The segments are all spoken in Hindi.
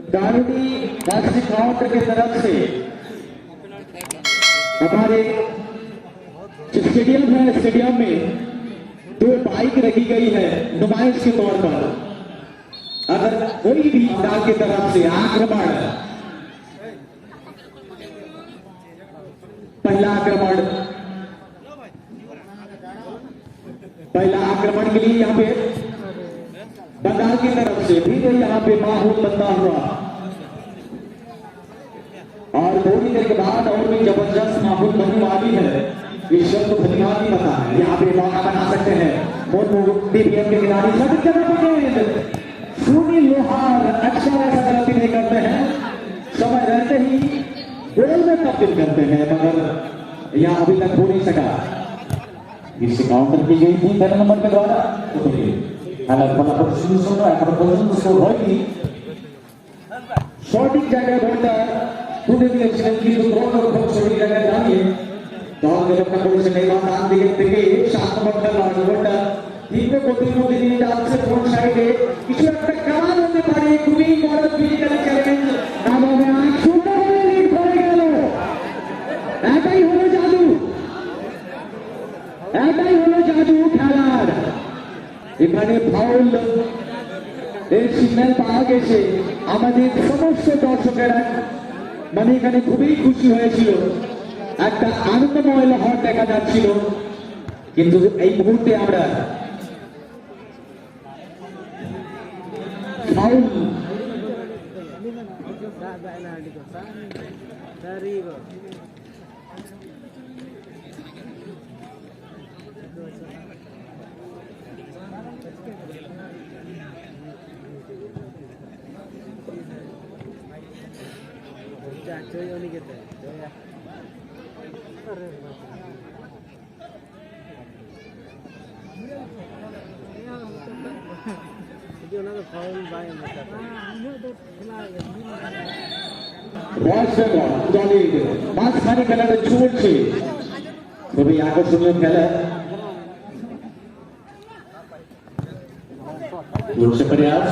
गाड़ी राष्ट्रीय काउंटर की तरफ से हमारे स्टेडियम है, स्टेडियम में 2 बाइक रखी गई है नुमाइश के तौर पर। अगर कोई भी दल की तरफ से आक्रमण, पहला आक्रमण के लिए यहाँ पे बंगाल की तरफ से भी यहाँ पे माहौल बनता हुआ और थोड़ी देर के बाद और भी जबरदस्त माहौल बनने वाली है। इस शब्द को धन्यवाद भी पता है, यहाँ पे मौका बना सकते हैं मोदी के खिलाड़ी सभी जगह पे सुनील लोहार अक्सर ऐसा गलती नहीं करते हैं, समय रहते ही गोल में तब्दील करते हैं, मगर यहाँ अभी तक हो नहीं सका। इस काउंटर की गई थी 13 नंबर के द्वारा, शॉटिंग जगह बोलकर पूरे इलेक्शन की छोटी जगह जानिए तो से कई बार नाम दिखे 7 नंबर तीनों को तीनों दिन से फ्रंट साइड है কিছু একটা কাজ হতে পারে, খুবই বড় ফিজিক্যাল চ্যালেঞ্জ নামে অনেক সুন্দর লিড করে গেল। এটাই হলো জাদু, এটাই হলো জাদু খেলার। এখানে ফাউল এর সিগন্যাল পাওয়া গেছে, আমাদের সমস্ত দর্শকেরা মানে এখানে খুবই খুশি হয়েছিল, একটা আনন্দময় লহর দেখা যাচ্ছিল। কিন্তু এই মুহূর্তে আমরা ফাউল মাঝখানে খেলাটা চলছে, খুবই আকর্ষণীয় খেলা। प्रयास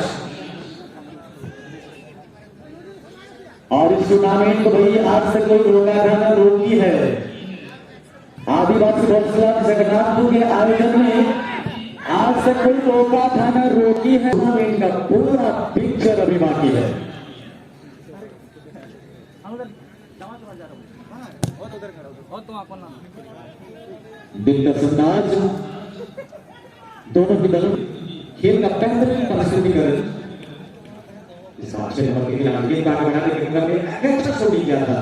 और इस टूर्नामेंट को भाई आज से कोई रोका था रोकी है। आदिवासी जगन्नाथपुर के आयोजन में आज से कोई रोका था ना रोकी है। टूर्नामेंट का पूरा पिक्चर अभी बाकी है। दिलकश अंदाज दोनों की दलों खेल का बेहतरीन प्रस्तुतिकरण इस आशय नंबर के खिलाड़ी का बनाने के क्रम में अच्छा शूटिंग किया था।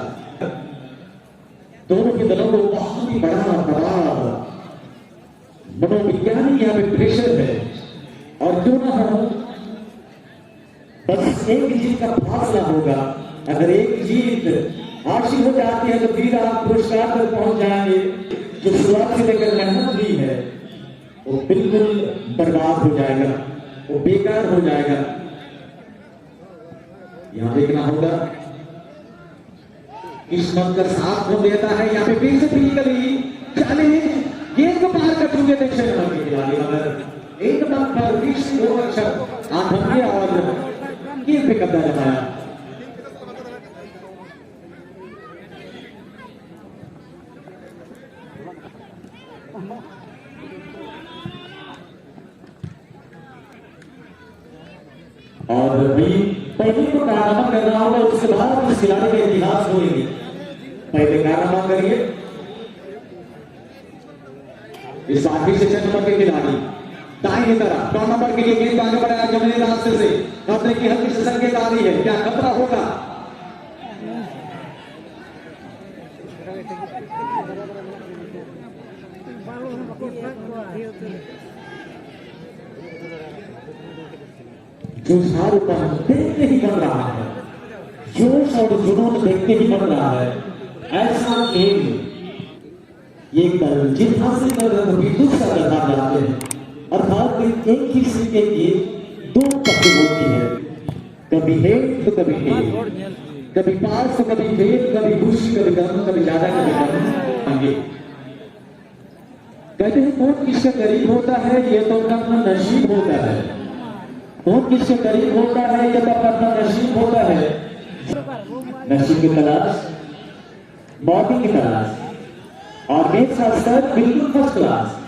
दोनों के दलों को बहुत ही बड़ा मनोविज्ञानिक यहाँ पे प्रेशर है और क्यों ना हो बस एक जीत का फासला होगा। अगर एक जीत हासिल हो जाती है तो फिर आप पुरस्कार तक पहुंच जाएंगे। जो शुरुआत से लेकर मेहनत हुई है वो बिल्कुल बर्बाद हो जाएगा, वो बेकार हो जाएगा। यहां देखना होगा किस्मत का साथ हो देता है। यहाँ पे फिजिकली चैलेंज गेंद को पार कर चुके थे मगर एक बार पर दो अक्षर आंखें और गेंद पे कब्जा जमाया। और भी पहले को कारनामा करना होगा, उसके बाद इस खिलाड़ी का इतिहास होगी। पहले कारनामा करिए। इस बार फिर से 6 नंबर के खिलाड़ी दाहिनी तरफ 9 नंबर के लिए गेंद आगे बढ़ाया जमीनी रास्ते से, खतरे की हल्की से संकेत आ रही है। क्या खतरा होगा? जोशार देखते ही बन रहा है, जोश और जुनून देखते ही बन रहा है। ऐसा खेल ये दल जीत हासिल कर दूसरा दल जाते हैं। अर्थात एक ही सीट के लिए 2 पक्ष होती है, कभी हेड तो कभी टेल, कभी पास तो कभी फेल, कभी खुशी कभी गम, कभी ज्यादा कभी कम। आगे कहते हैं कौन किसका करीब होता है ये तो उनका अपना नसीब होता है। कौन किसके करीब होता है जब अपना नसीब होता है। नसीब की तलाश, बॉडी की तलाश और मैच का स्तर बिल्कुल फर्स्ट क्लास।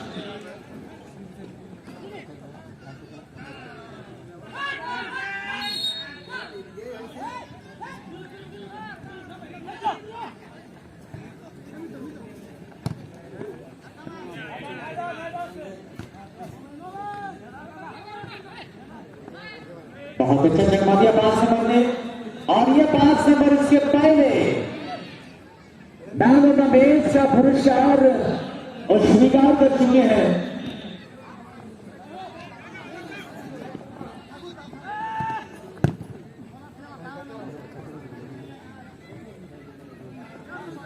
बहुत अच्छा जगमा दिया 5 नंबर ने और ये 5 नंबर इसके पहले मैन ऑफ द मैच का पुरस्कार और स्वीकार कर चुके हैं।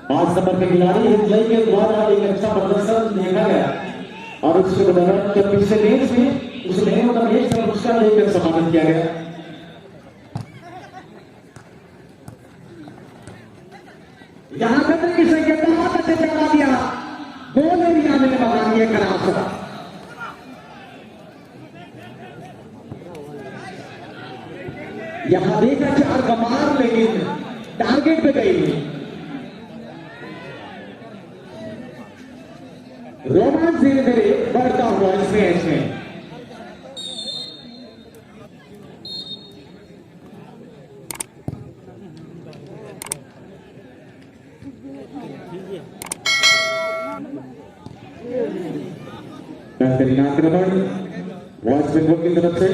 पांच नंबर के खिलाड़ी हिंदुस्तान के द्वारा एक अच्छा प्रदर्शन देखा गया और उसके बदौलत पिछले मैच में उस मैन ऑफ द मैच का पुरस्कार देकर सम्मानित किया गया। यहां खतरे की संकेत बहुत अच्छे चला दिया, गोल एरिया में बना दिया करास। यहां देखा 4 कमार लेकिन टारगेट पे गई। रोमांस धीरे धीरे बढ़ता हुआ इस मैच में। बेहतरीन आक्रमण वेस्ट बंगाल की तरफ से।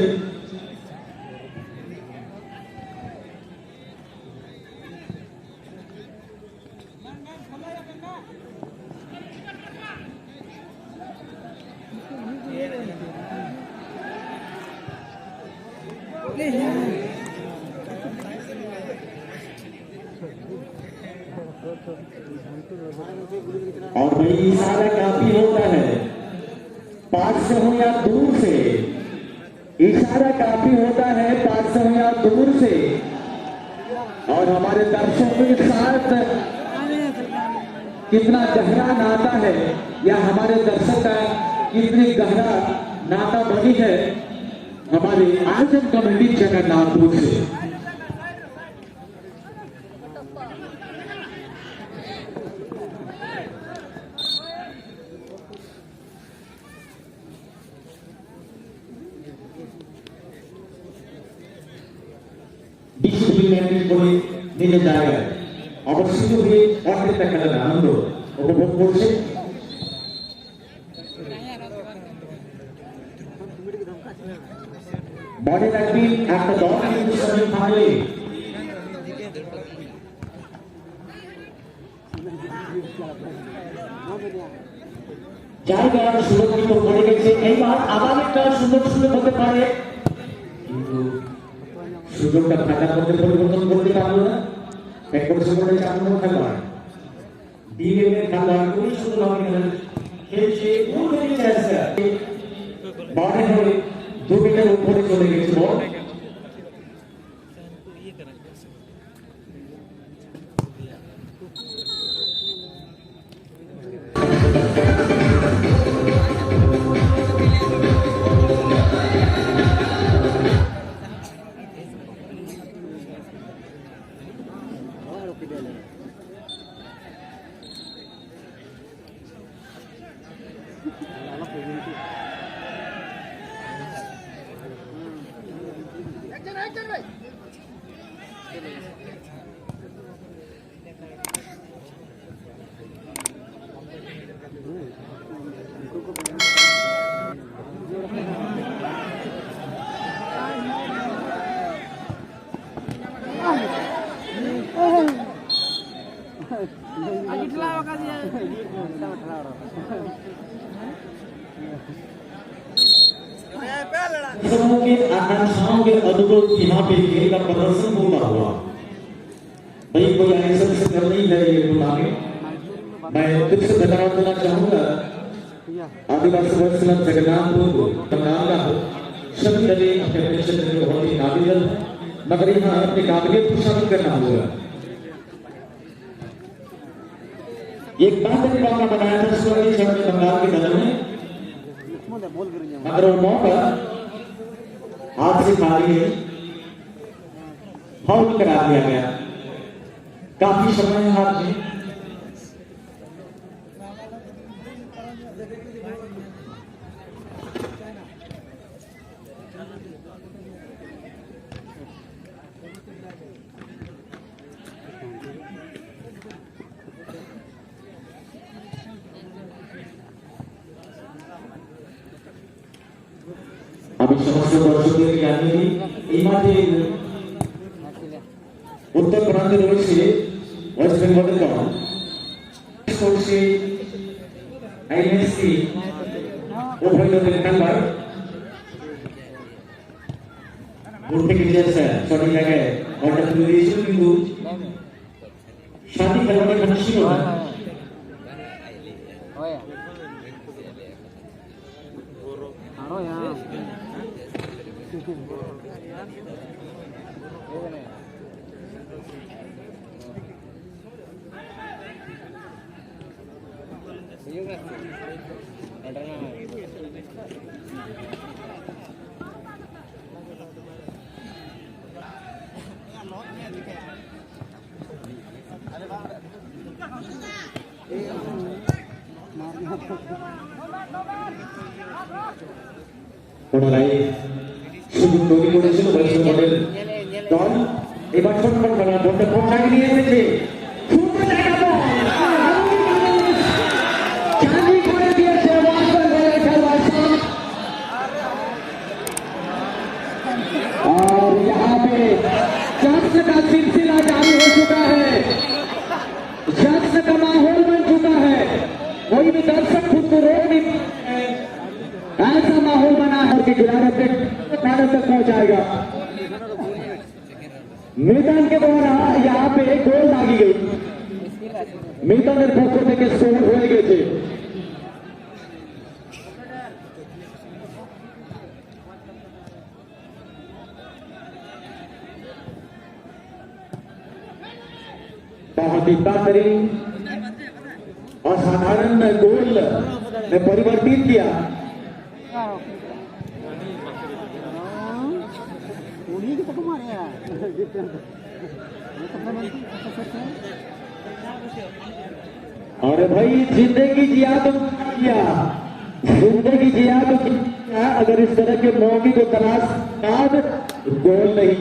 और भाई इशारा काफी होता है, पास से हो या दूर से, इशारा काफी होता है पास से हो या दूर से। और हमारे दर्शकों के साथ कितना गहरा नाता है या हमारे दर्शक का कितनी गहरा नाता बनी है हमारे आयोजन कमेटी जगन्नाथपुर से। নিয়ে জায়গায় অবশ্যই হয়ে অর্থের খেলার আনন্দ উপভোগ করছে। মনে রাখবেন একটা দল কিন্তু সঙ্গে থাকলে জায়গা সুরক্ষিত করে গেছে। এইবার আবার একটা সুন্দর সুযোগ হতে পারে, কিন্তু সুযোগটা ফাঁকা করতে পরিবর্তন করতে পারলো না। এক বছর পরে 4 নম্বর খেলোয়াড় ডিএমের খেলোয়াড় খুবই সুন্দরভাবে খেলছে, মনে হয় 2 মিটার উপরে চলে গেছে বল। आकांक्षाओं के अनुरूप यहाँ पे खेल का प्रदर्शन होता हुआ, भाई कोई ऐसा कर नहीं है ये टूर्नामेंट। मैं फिर से धन्यवाद देना चाहूंगा आदिवासी वर्ष क्लब जगन्नाथपुर बंगाल का सभी दलें अपने अपने क्षेत्र में बहुत ही काबिल है, मगर यहाँ अपनी काबिलियत को साबित करना होगा। एक बात मौका बनाया था स्वर्ण बंगाल के दल में, मगर वो मौका हाथ से खाली है, फाउल करा दिया गया। काफी समय हाथ में अभी समस्त दर्शकों के জানিয়ে এই মাঠে উত্তর প্রান্তে রয়েছে ওয়েস্ট বেঙ্গলের দল করছে আইএনএসসি উভয় দলের খেলোয়াড় উঠে গিয়েছে সঠিক জায়গায় বলটা তুলে দিয়েছিল কিন্তু সাথী খেলোয়াড় এখানে ছিল না। পুনরায় সুযোগ তৈরি করেছিল ওয়েস্ট বেঙ্গলের দল। এবার ছোট্ট খেলা বলটা পৌঁছায় নিয়ে এসেছে और यहाँ पे जश्न का सिलसिला जारी हो चुका है, जश्न का माहौल बन चुका है। कोई भी दर्शक खुद को रोक नहीं, ऐसा माहौल बना है कि खिलाड़ी फाइनल तक पहुंचाएगा। मैदान के द्वारा यहाँ पे गोल दागी गई, मैदाনের পক্ষ থেকে স্কোর হয়ে গেছে। बहुत ही बेहतरीन असाधारण गोल ने परिवर्तित किया। अरे भाई जिंदगी जिया तो किया, जिंदगी जिया तो किया। अगर इस तरह के मौके को तलाश बाद गोल नहीं।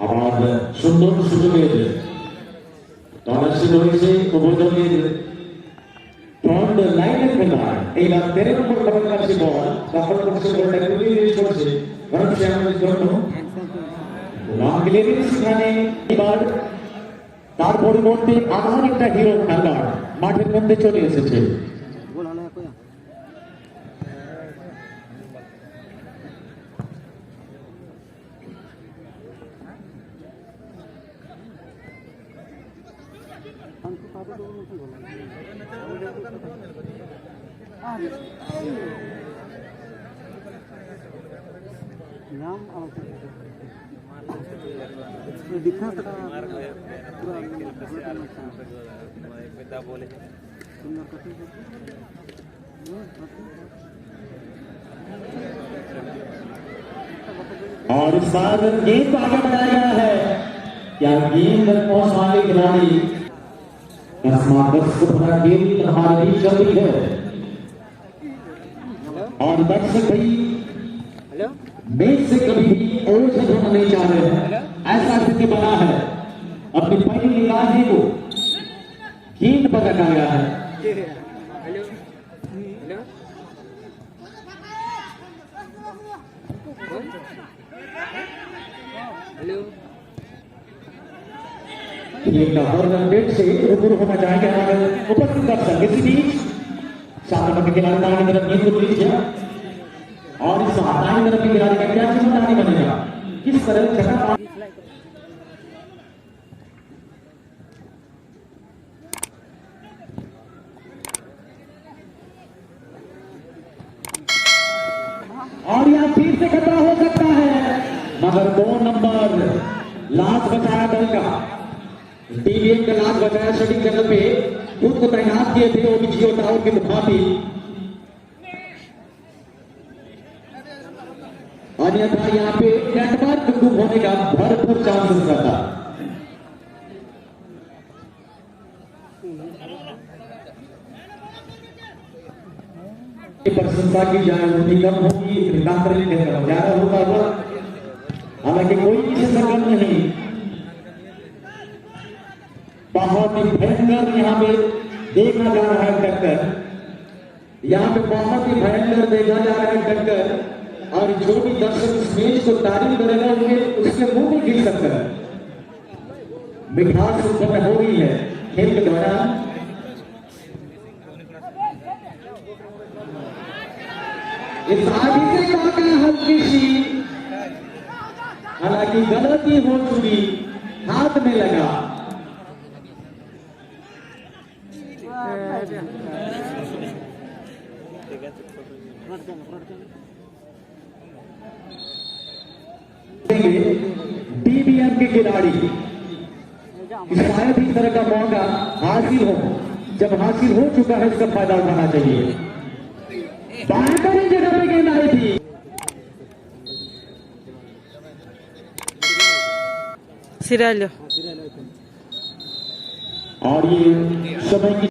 আবার সুন্দর সুযোগের তল্লাশি রয়েছে উভয়দলের ফ্রন্ট লাইনের খেলোয়াড়। এইবার 13 নম্বর খেলোয়াড়ের কাছে বল দখল করছে, বলটা খুবই রিলিজ করছে ভারত শ্যামের জন্য লং ক্লিয়ারেন্স। এখানে এবার তার পরিবর্তে আবার একটা হিরো খেলোয়াড় মাঠের মধ্যে চলে এসেছে। और इस बार गेंद को आगे बढ़ाया गया है। क्या गेंद पहुंच वाले खिलाड़ी को भरा गेंद हमारी चल रही है और दर्शक भाई मैच से कभी भी ओझल होना नहीं चाह रहे हैं। ऐसा स्थिति बना है, अपनी पहली निगाहें को गेंद पर रखा गया है। गेट से रूबरू होना चाहेंगे हमारे उपस्थित दर्शक। इसी बीच सात नंबर के खिलाड़ी दाहिनी तरफ गेंद को रिलीज किया और इस दाहिनी तरफ के खिलाड़ी का क्या जिम्मेदारी बनेगा किस तरह जगह और यहाँ फिर से खतरा हो सकता है, मगर 2 नंबर लास्ट बचाया दल का, टीवीएम का लास्ट बचाया शूटिंग जगह पे खुद को तैनात किए थे ओबीजीओ टावर के मुखातिब, अन्यथा यहाँ पे नेटवर्क गुम होने का भरपूर चांसेस रहता। प्रशंसा की जाए उतनी कम होगी, ज्यादा होगा, हालांकि कोई सरगर्म नहीं, बहुत ही भयंकर यहाँ पे देखा जा रहा है टक्कर, यहाँ पे बहुत ही भयंकर देखा जा रहा है टक्कर, और जो भी दर्शक इस मैच को तारीफ करेगा उसके मुंह में गिर सकता है। मिठास उत्पन्न हो रही है खेल के दौरान। इस आगे से काटा हल्की सी, हालांकि गलती हो चुकी, हाथ में लगा। टीवीएम के खिलाड़ी शायद इस तरह का मौका हासिल हो, जब हासिल हो चुका है इसका फायदा उठाना चाहिए। बेहतरीन जगह पे गेंद आई थी, सिरालो, और ये समय की